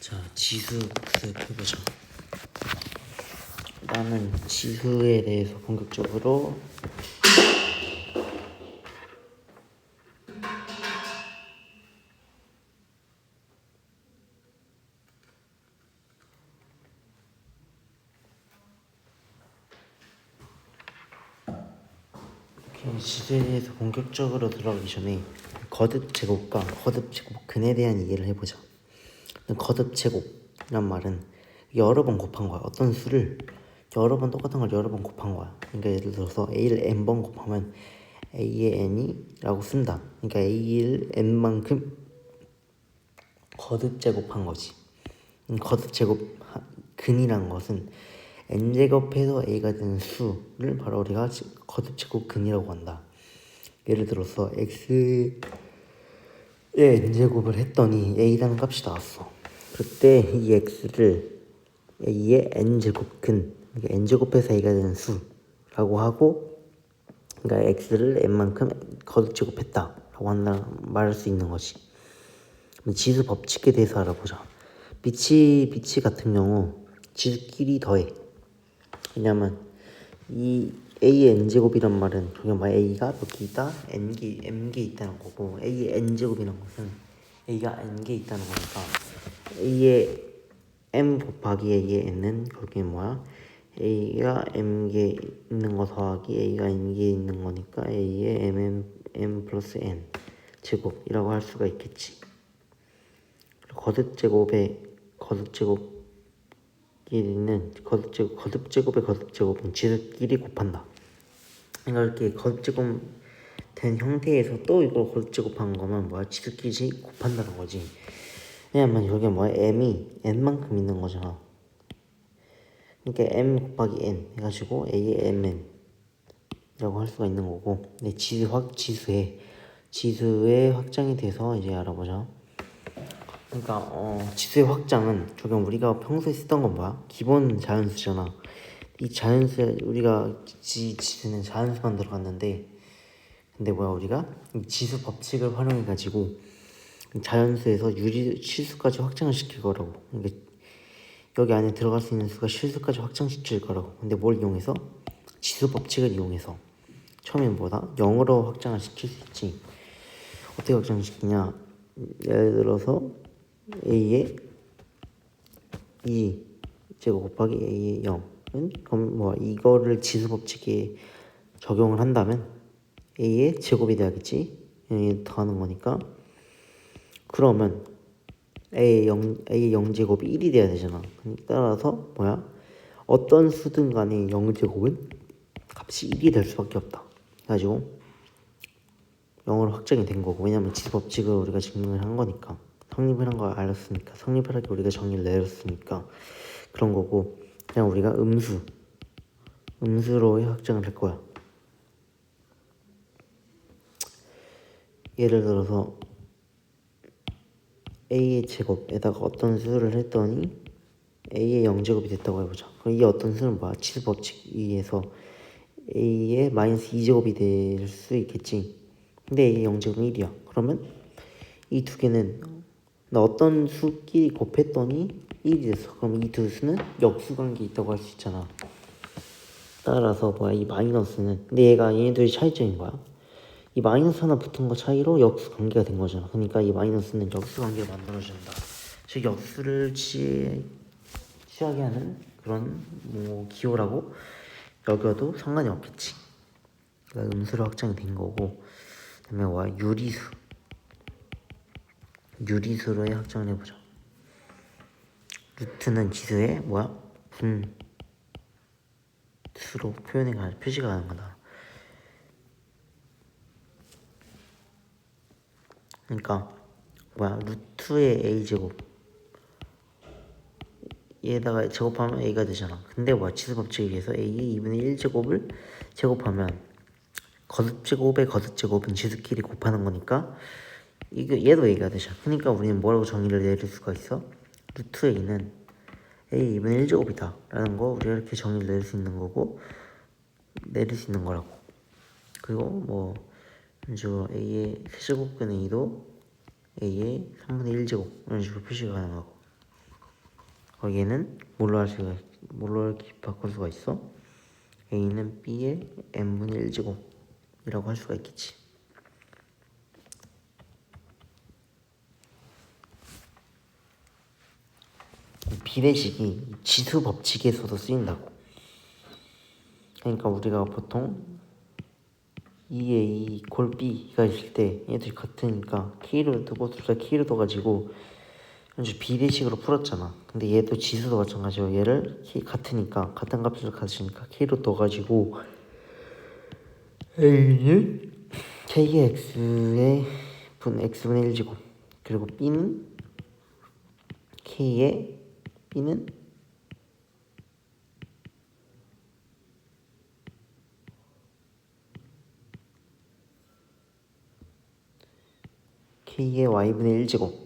자, 지수 복습해보자. 나는 지수에 대해서 본격적으로 지수에 대해서 본격적으로 들어가기 전에 거듭 제곱과 거듭 제곱근에 대한 이해를 해보자. 거듭 제곱이란 말은 여러 번 곱한 거야. 어떤 수를 여러 번 똑같은 걸 여러 번 곱한 거야. 그러니까 예를 들어서 a를 n번 곱하면 a의 n이라고 쓴다. 그러니까 a를 n만큼 거듭 제곱한 거지. 거듭 제곱 근이란 것은 n제곱해서 a가 되는 수를 바로 우리가 거듭 제곱 근이라고 한다. 예를 들어서 x의 n제곱을 했더니 a라는 값이 나왔어. 그때 이 x를 a의 n제곱 근, 그러니까 n제곱해서 a가 되는 수라고 하고, 그러니까 x를 n만큼 거듭 제곱했다라고 한다 말할 수 있는 거지. 지수 법칙에 대해서 알아보자. 비치 같은 경우 지수끼리 더해. 왜냐면 이 a의 n제곱이란 말은 그냥 뭐 a가 몇 개 있다? m개 있다는 거고, a의 n제곱이란 것은 a가 n개 있다는 거니까 a의 m 곱하기 a의 n은 그게 뭐야? a가 m개 있는 거 더하기 a가 n개 있는 거니까 a의 m 플러스 n 제곱이라고 할 수가 있겠지. 거듭 제곱의 거듭 제곱끼리는 거듭 제곱의 거듭 제곱은 지수끼리 곱한다. 그러니까 이렇게 거듭 제곱 된 형태에서 또 이걸 거듭 제곱한 거면 뭐야? 지수끼리 곱한다는 거지. 왜냐면 여기 뭐야? m이 n만큼 있는 거잖아. 그러니까 m 곱하기 n 해가지고 a의 mn 이라고 할 수가 있는 거고. 근데 지수의 확장이 돼서 이제 알아보자. 그러니까 지수의 확장은 조금 우리가 평소에 쓰던 건 뭐야? 기본 자연수잖아. 이 자연수 우리가 지수는 자연수만 들어갔는데, 근데 뭐야, 우리가 이 지수 법칙을 활용해 가지고 자연수에서 실수까지 확장을 시킬 거라고. 그러니까 여기 안에 들어갈 수 있는 수가 실수까지 확장시킬 거라고. 근데 뭘 이용해서? 지수 법칙을 이용해서. 처음엔 뭐다? 0으로 확장을 시킬 수 있지. 어떻게 확장시키냐? 예를 들어서 a의 2 제곱 곱하기 a의 0은 그럼 뭐 이거를 지수 법칙에 적용을 한다면 a의 제곱이 돼야겠지. 더하는 거니까. 그러면 a의 0제곱이 1이 돼야 되잖아. 따라서 뭐야? 어떤 수든 간에 0제곱은 값이 1이 될 수밖에 없다. 그래가지고 0으로 확정이 된 거고, 왜냐면 지수 법칙을 우리가 증명을 한 거니까, 성립을 한 걸 알았으니까, 성립을 하기 우리가 정의를 내렸으니까 그런 거고, 그냥 우리가 음수로의 확정을 할 거야. 예를 들어서 a의 제곱에다가 어떤 수를 했더니 a의 0제곱이 됐다고 해보자. 그럼 이 어떤 수는 뭐야? 지수 법칙에 의해서 a의 마이너스 2제곱이 될 수 있겠지. 근데 a의 0제곱은 1이야. 그러면 이 두 개는 나 어떤 수끼리 곱했더니 1이 됐어. 그럼 이 두 수는 역수관계 있다고 할 수 있잖아. 따라서 뭐야, 이 마이너스는, 근데 얘네들이 차이점인 거야. 이 마이너스 하나 붙은 거 차이로 역수관계가 된 거잖아. 그러니까 이 마이너스는 역수관계를 만들어준다. 즉 역수를 취하게 하는 그런 뭐 기호라고 여겨도 상관이 없겠지. 그러니까 음수로 확장이 된 거고, 그다음에 뭐야, 유리수로의 확장을 해보자. 루트는 지수의 뭐야? 분수로 표시가 가능하다. 그러니까 뭐야, 루트의 a제곱 얘에다가 제곱하면 a가 되잖아. 근데 뭐야, 지수 법칙에 의해서 a의 2분의 1제곱을 제곱하면 거듭 제곱의 거듭 제곱은 지수끼리 곱하는 거니까 얘도 a가 되잖아. 그러니까 우리는 뭐라고 정의를 내릴 수가 있어? 루트 a는 a 2분의 1제곱이다 라는 거 우리가 이렇게 정의를 내릴 수 있는 거고, 내릴 수 있는 거라고. 그리고 뭐 이런 식으로 a의 세제곱근 a도 a의 3분의 1제곱 이런 식으로 표시가 가능하고. 얘는 뭘로 이렇게 바꿀 수가 있어? a는 b의 n분의 1제곱이라고 할 수가 있겠지. 비례식이 지수 법칙에서도 쓰인다고. 그러니까 우리가 보통 2a 콜 b가 있을 때 얘들이 같으니까 k로 두고 둘 다 k로 둬가지고 현재 비례식으로 풀었잖아. 근데 얘도 지수도 마찬가지로 얘를 같으니까 같은 값을 가지니까 k로 둬가지고 a는 k의 x의 x분의 1제곱 그리고 b는 k의 b는 k의 y분의 1제곱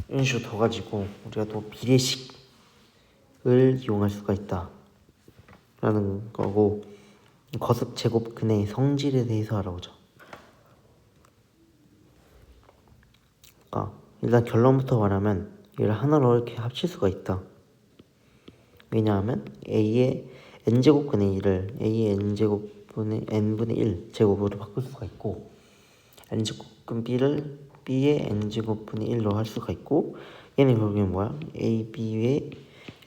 이런 식으로 둬가지고 우리가 또 비례식을 이용할 수가 있다 라는 거고, 거듭 제곱근의 성질에 대해서 알아보자. 그러니까 일단 결론부터 말하면 얘를 하나로 이렇게 합칠 수가 있다. 왜냐하면 a의 n제곱분의 1을 a의 n제곱분의 n분의 1 제곱으로 바꿀 수가 있고, n제곱분 b를 b의 n제곱분의 1로 할 수가 있고, 얘는 결국엔 뭐야? a, b의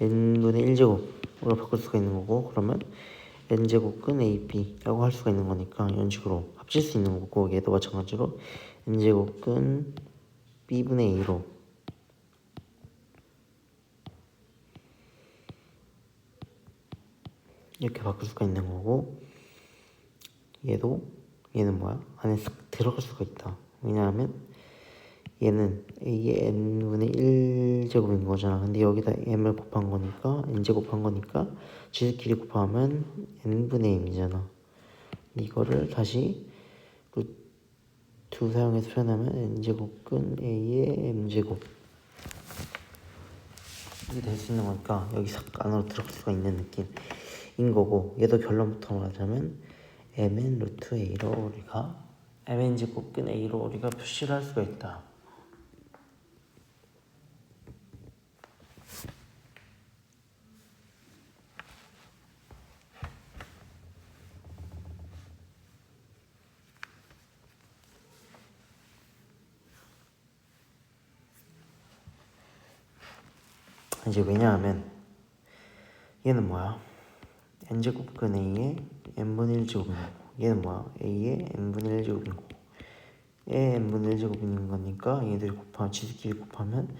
n분의 1제곱으로 바꿀 수가 있는 거고, 그러면 n제곱근 ab라고 할 수가 있는 거니까 이런 식으로 합칠 수 있는 거고, 얘도 마찬가지로 n제곱근 b분의 a로 이렇게 바꿀 수가 있는 거고, 얘는 뭐야? 안에 싹 들어갈 수가 있다. 왜냐하면 얘는 a의 n분의 1제곱인 거잖아. 근데 여기다 m을 곱한 거니까 n제곱 한 거니까 지들끼리 곱하면 n분의 m이잖아. 이거를 다시 루트 사용해서 표현하면 n제곱근 a의 m제곱 이게 될 수 있는 거니까 여기 싹 안으로 들어갈 수가 있는 느낌인 거고, 얘도 결론부터 말하자면 mn 루트 a로 우리가 mn 제곱근 a로 우리가 표시를 할 수가 있다. 이제 왜냐하면 얘는 뭐야? n제곱근 a의 n분의 1제곱인 거고, 얘는 뭐야? a의 n분의 1제곱인 거고, a의 n분의 1제곱인 거니까 얘들이 지들끼리 곱하면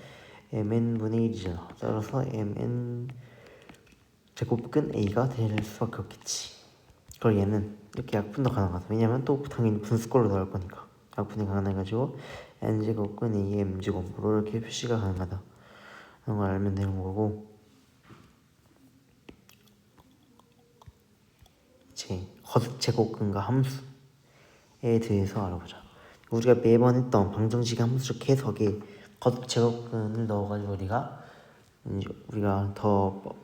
mn분의 1이잖아. 따라서 mn 제곱근 a가 될 수밖에 없겠지. 그리고 얘는 이렇게 약분도 가능하다. 왜냐면 또 당연히 분수꼴로 나올 거니까 약분이 가능해가지고 n제곱근 a의 m제곱으로 이렇게 표시가 가능하다 라는 걸 알면 되는 거고, 이제 거듭 제곱근과 함수에 대해서 알아보자. 우리가 매번 했던 방정식 함수적 해석에 거듭 제곱근을 넣어가지고 우리가 더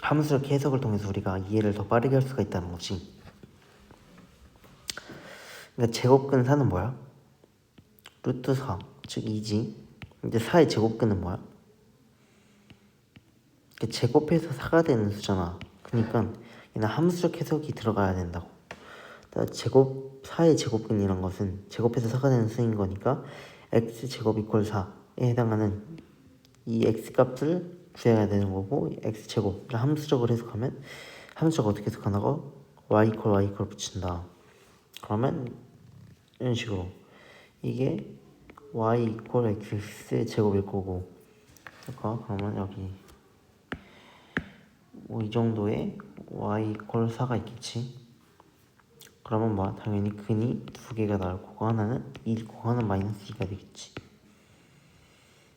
함수적 해석을 통해서 우리가 이해를 더 빠르게 할 수가 있다는 거지. 그러니까 제곱근 4는 뭐야? 루트 4, 즉 2지. 이제 4의 제곱근은 뭐야? 제곱해서 4가 되는 수잖아. 그러니까 얘는 함수적 해석이 들어가야 된다고. 4의 제곱근이란 것은 제곱해서 4가 되는 수인 거니까 x제곱 이퀄 4에 해당하는 이 x값을 구해야 되는 거고, x제곱을 함수적으로 해석하면 함수적 어떻게 해석하나고? y 이퀄 y 이퀄 붙인다. 그러면 이런 식으로 이게 y 이퀄 x 제곱일 거고, 그러면 여기 뭐 이 정도의 y 이퀄 4가 있겠지. 그러면 뭐 당연히 근이 두 개가 나올 거고 하나는 1이고 하나는 마이너스 2가 되겠지.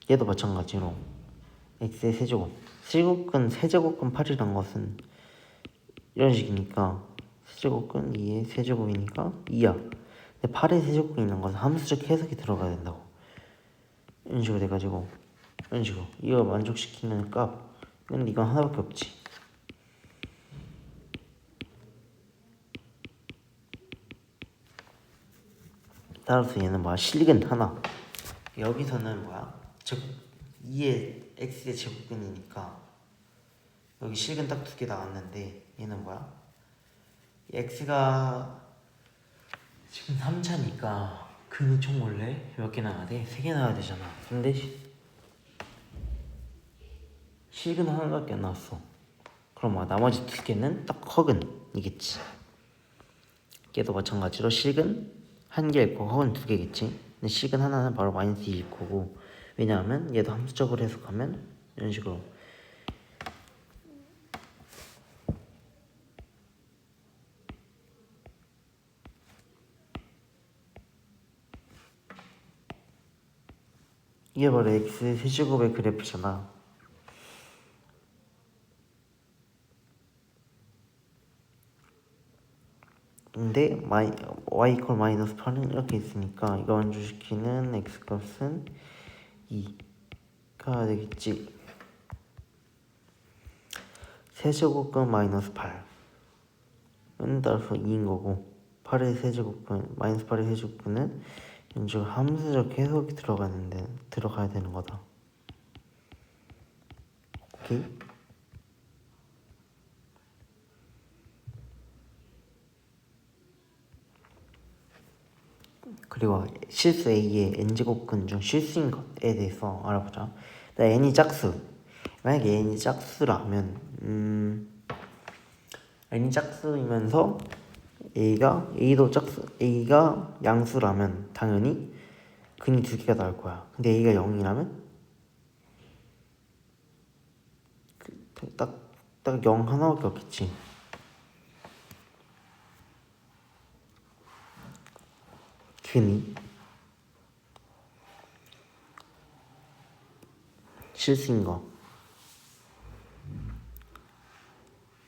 얘도 마찬가지로 x의 세제곱 세제곱근 8이란 것은 이런 식이니까 세제곱근 2의 세제곱이니까 2야. 근데 8의 세제곱이 있는 것은 함수적 해석이 들어가야 된다고. 이런 식으로 돼가지고 이런 식으로 이거 만족시키는 값은 이건 하나밖에 없지. 따라서 얘는 뭐야? 실근 하나. 여기서는 뭐야? 즉 2의 x의 제곱근이니까 여기 실근 딱 2개 나왔는데 얘는 뭐야? x가 지금 3차니까 근이 총 원래 몇 개 나와야 돼? 3개 나와야 되잖아. 근데 실근 하나밖에 안 나왔어. 그럼 뭐 나머지 2개는 딱 허근이겠지. 얘도 마찬가지로 실근 1개 있고 허근 2개겠지. 근데 실근 하나는 바로 마이너스 2일 거고, 왜냐하면 얘도 함수적으로 해석하면 이런 식으로 이게 바로 x 세제곱의 그래프잖아. 근데 y 이퀄 마이너스 8은 이렇게 있으니까 이거 완주시키는 x값은 2가 되겠지. 세제곱근 마이너스 8은 따라서 2인 거고, 8의 세제곱근 마이너스 8의 세제곱근은 연주 함수적 해석이 들어가야 되는 거다. 오케이? 그리고 실수 A의 n제곱근 중 실수인 것에 대해서 알아보자. n이 짝수. 만약에 n이 짝수라면 n이 짝수이면서 A가 양수라면 당연히 근이 2개가 나올 거야. 근데 A가 0이라면 딱 0 하나밖에 없겠지. 근이 실수인 거.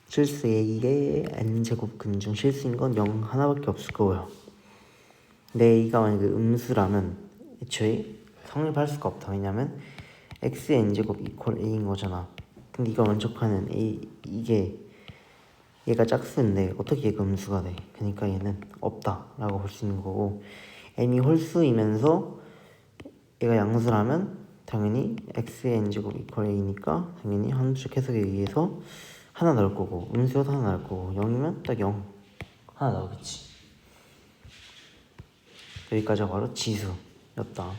실수 A의 n제곱근 중 실수인 건 0 하나밖에 없을 거고요. 근데 A가 만약에 음수라면 애초에 성립할 수가 없다. 왜냐면 x의 n제곱 이퀄 a인 거잖아. 근데 이거 만족하는 얘가 짝수인데 어떻게 얘가 음수가 돼? 그러니까 얘는 없다라고 볼 수 있는 거고, n이 홀수이면서 얘가 양수라면 당연히 x의 n제곱 이퀄 a니까 당연히 함수적 해석에 의해서 하나 나올 거고, 음수여서 하나 나올 거고, 0이면 딱 0 하나 나오겠지. 여기까지가 바로 지수였다.